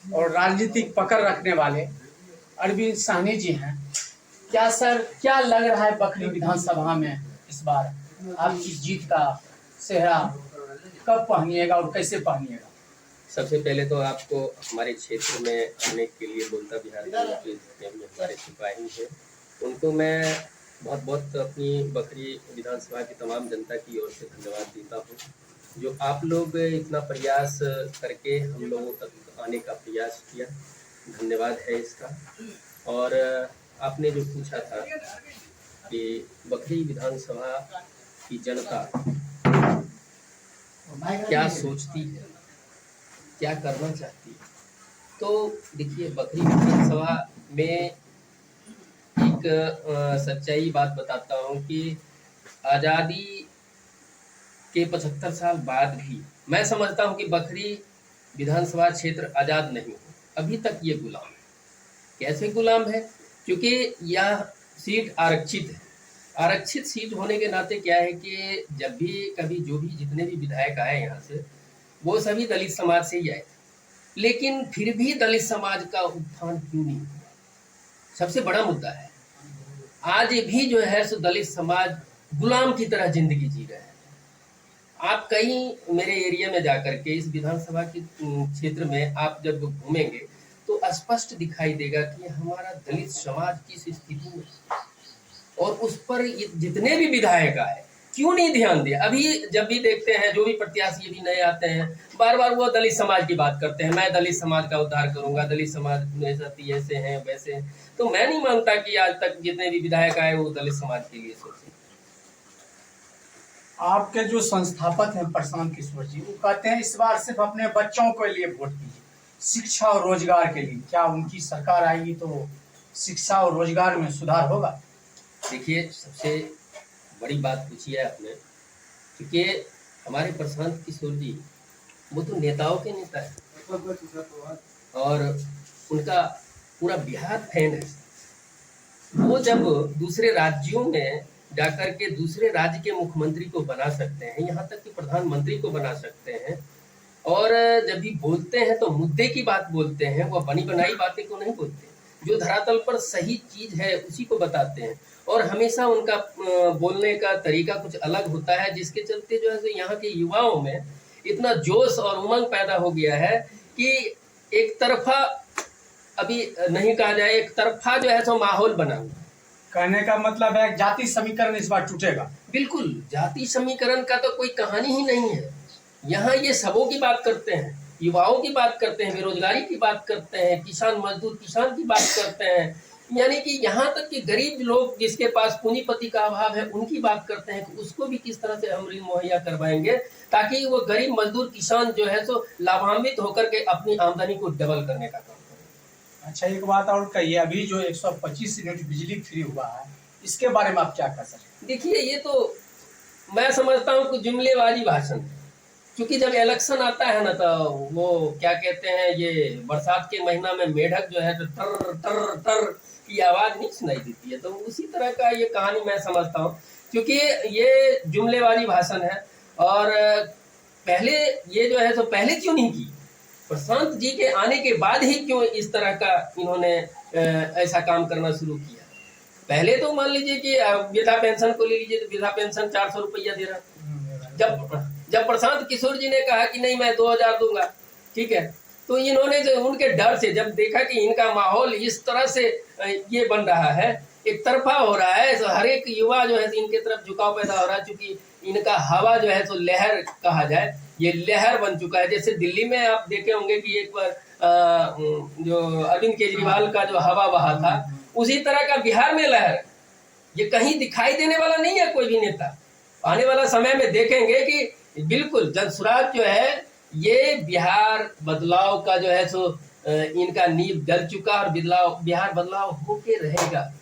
और राजनीतिक पकड़ रखने वाले अरविंद साहनी जी हैं। क्या सर, क्या लग रहा है बखरी विधानसभा में इस बार आपकी जीत का सेहरा कब पहनिएगा और कैसे पहनिएगा? सबसे पहले तो आपको हमारे क्षेत्र में आने के लिए बोलता बिहार के हमारे सिपाही हैं, उनको मैं बहुत बहुत अपनी बखरी विधानसभा की तमाम जनता की ओर से धन्यवाद देता हूँ, जो आप लोग इतना प्रयास करके हम लोगों तक आने का प्रयास किया। धन्यवाद है इसका। और आपने जो पूछा था कि बखरी विधानसभा की जनता क्या सोचती है, क्या करना चाहती है, तो देखिए बखरी विधानसभा में एक सच्चाई बात बताता हूँ कि आज़ादी के 75 साल बाद भी मैं समझता हूँ कि बखरी विधानसभा क्षेत्र आज़ाद नहीं हो, अभी तक ये गुलाम है। कैसे गुलाम है? क्योंकि यह सीट आरक्षित है। आरक्षित सीट होने के नाते क्या है कि जब भी कभी जो भी जितने भी विधायक आए यहाँ से, वो सभी दलित समाज से ही आए, लेकिन फिर भी दलित समाज का उत्थान क्यों नहीं हुआ? सबसे बड़ा मुद्दा है। आज भी जो है सो दलित समाज गुलाम की तरह जिंदगी जी रहे हैं। आप कहीं मेरे एरिया में जाकर के इस विधानसभा के क्षेत्र में आप जब घूमेंगे तो स्पष्ट दिखाई देगा कि हमारा दलित समाज किस स्थिति में, और उस पर जितने भी विधायक आए क्यों नहीं ध्यान दिया। अभी जब भी देखते हैं जो भी प्रत्याशी भी नए आते हैं, बार बार वो दलित समाज की बात करते हैं, मैं दलित समाज का उद्धार करूंगा, दलित समाज में ऐसे हैं वैसे हैं। तो मैं नहीं मानता कि आज तक जितने भी विधायक आए वो दलित समाज के लिए सोचे। आपके जो संस्थापक हैं प्रशांत किशोर जी, वो कहते हैं इस बार सिर्फ अपने बच्चों के लिए वोट दीजिए, शिक्षा और रोजगार के लिए। क्या उनकी सरकार आएगी तो शिक्षा और रोजगार में सुधार होगा? देखिए, सबसे बड़ी बात पूछी है आपने, क्योंकि हमारे प्रशांत किशोर जी वो तो नेताओं के नेता है और उनका पूरा बिहार फैन है। वो जब दूसरे राज्यों में जाकर के दूसरे राज्य के मुख्यमंत्री को बना सकते हैं, यहाँ तक कि प्रधानमंत्री को बना सकते हैं, और जब भी बोलते हैं तो मुद्दे की बात बोलते हैं, वो बनी बनाई बातें को नहीं बोलते। जो धरातल पर सही चीज है उसी को बताते हैं, और हमेशा उनका बोलने का तरीका कुछ अलग होता है, जिसके चलते जो है यहाँ के युवाओं में इतना जोश और उमंग पैदा हो गया है कि एक तरफा अभी नहीं कहा जाए, एक तरफा जो है सो माहौल बना हुआ। कहने का मतलब है जाति समीकरण इस बार टूटेगा। बिल्कुल, जाति समीकरण का तो कोई कहानी ही नहीं है। यहाँ ये सबों की बात करते हैं, युवाओं की बात करते हैं, बेरोजगारी की बात करते हैं, किसान मजदूर किसान की बात करते हैं, यानी कि यहाँ तक कि गरीब लोग जिसके पास पूंजीपति का अभाव है उनकी बात करते हैं कि उसको भी किस तरह से हम ऋण मुहैया करवाएंगे ताकि वो गरीब मजदूर किसान जो है सो लाभान्वित होकर के अपनी आमदनी को डबल करने का काम करें। अच्छा, एक बात और कहिए, अभी जो 125 यूनिट बिजली फ्री हुआ है, इसके बारे में आप क्या कह सकते हैं? देखिए, ये तो मैं समझता हूँ कि जुमलेबाजी भाषण है, क्योंकि जब इलेक्शन आता है ना तो वो क्या कहते हैं, ये बरसात के महीना में मेढक जो है तो टर टर टर की आवाज नहीं सुनाई देती है, तो उसी तरह का ये कहानी मैं समझता हूँ, क्योंकि ये जुमलेबाजी भाषण है। और पहले ये जो है तो पहले क्यों नहीं की? प्रशांत जी के आने के बाद ही क्यों इस तरह का इन्होंने ऐसा काम करना शुरू किया? पहले तो मान लीजिए कि वृद्धा पेंशन को ले लीजिए तो वृद्धा पेंशन 400 रुपया दे रहा। जब प्रशांत किशोर जी ने कहा कि नहीं मैं 2000 दूंगा, ठीक है, तो इन्होंने जो उनके डर से जब देखा कि इनका माहौल इस तरह से ये बन रहा है, एक तरफा हो रहा है, तो हर एक युवा जो है इनके तरफ झुकाव पैदा हो रहा है, क्योंकि इनका हवा जो है तो लहर कहा जाए, ये लहर बन चुका है। जैसे दिल्ली में आप देखे होंगे कि एक बार जो अरविंद केजरीवाल का जो हवा बहा था, उसी तरह का बिहार में लहर। ये कहीं दिखाई देने वाला नहीं है कोई भी नेता। आने वाला समय में देखेंगे कि बिल्कुल जनसुराज जो है ये बिहार बदलाव का जो है सो इनका नींव डल चुका, और बिहार बदलाव होके रहेगा।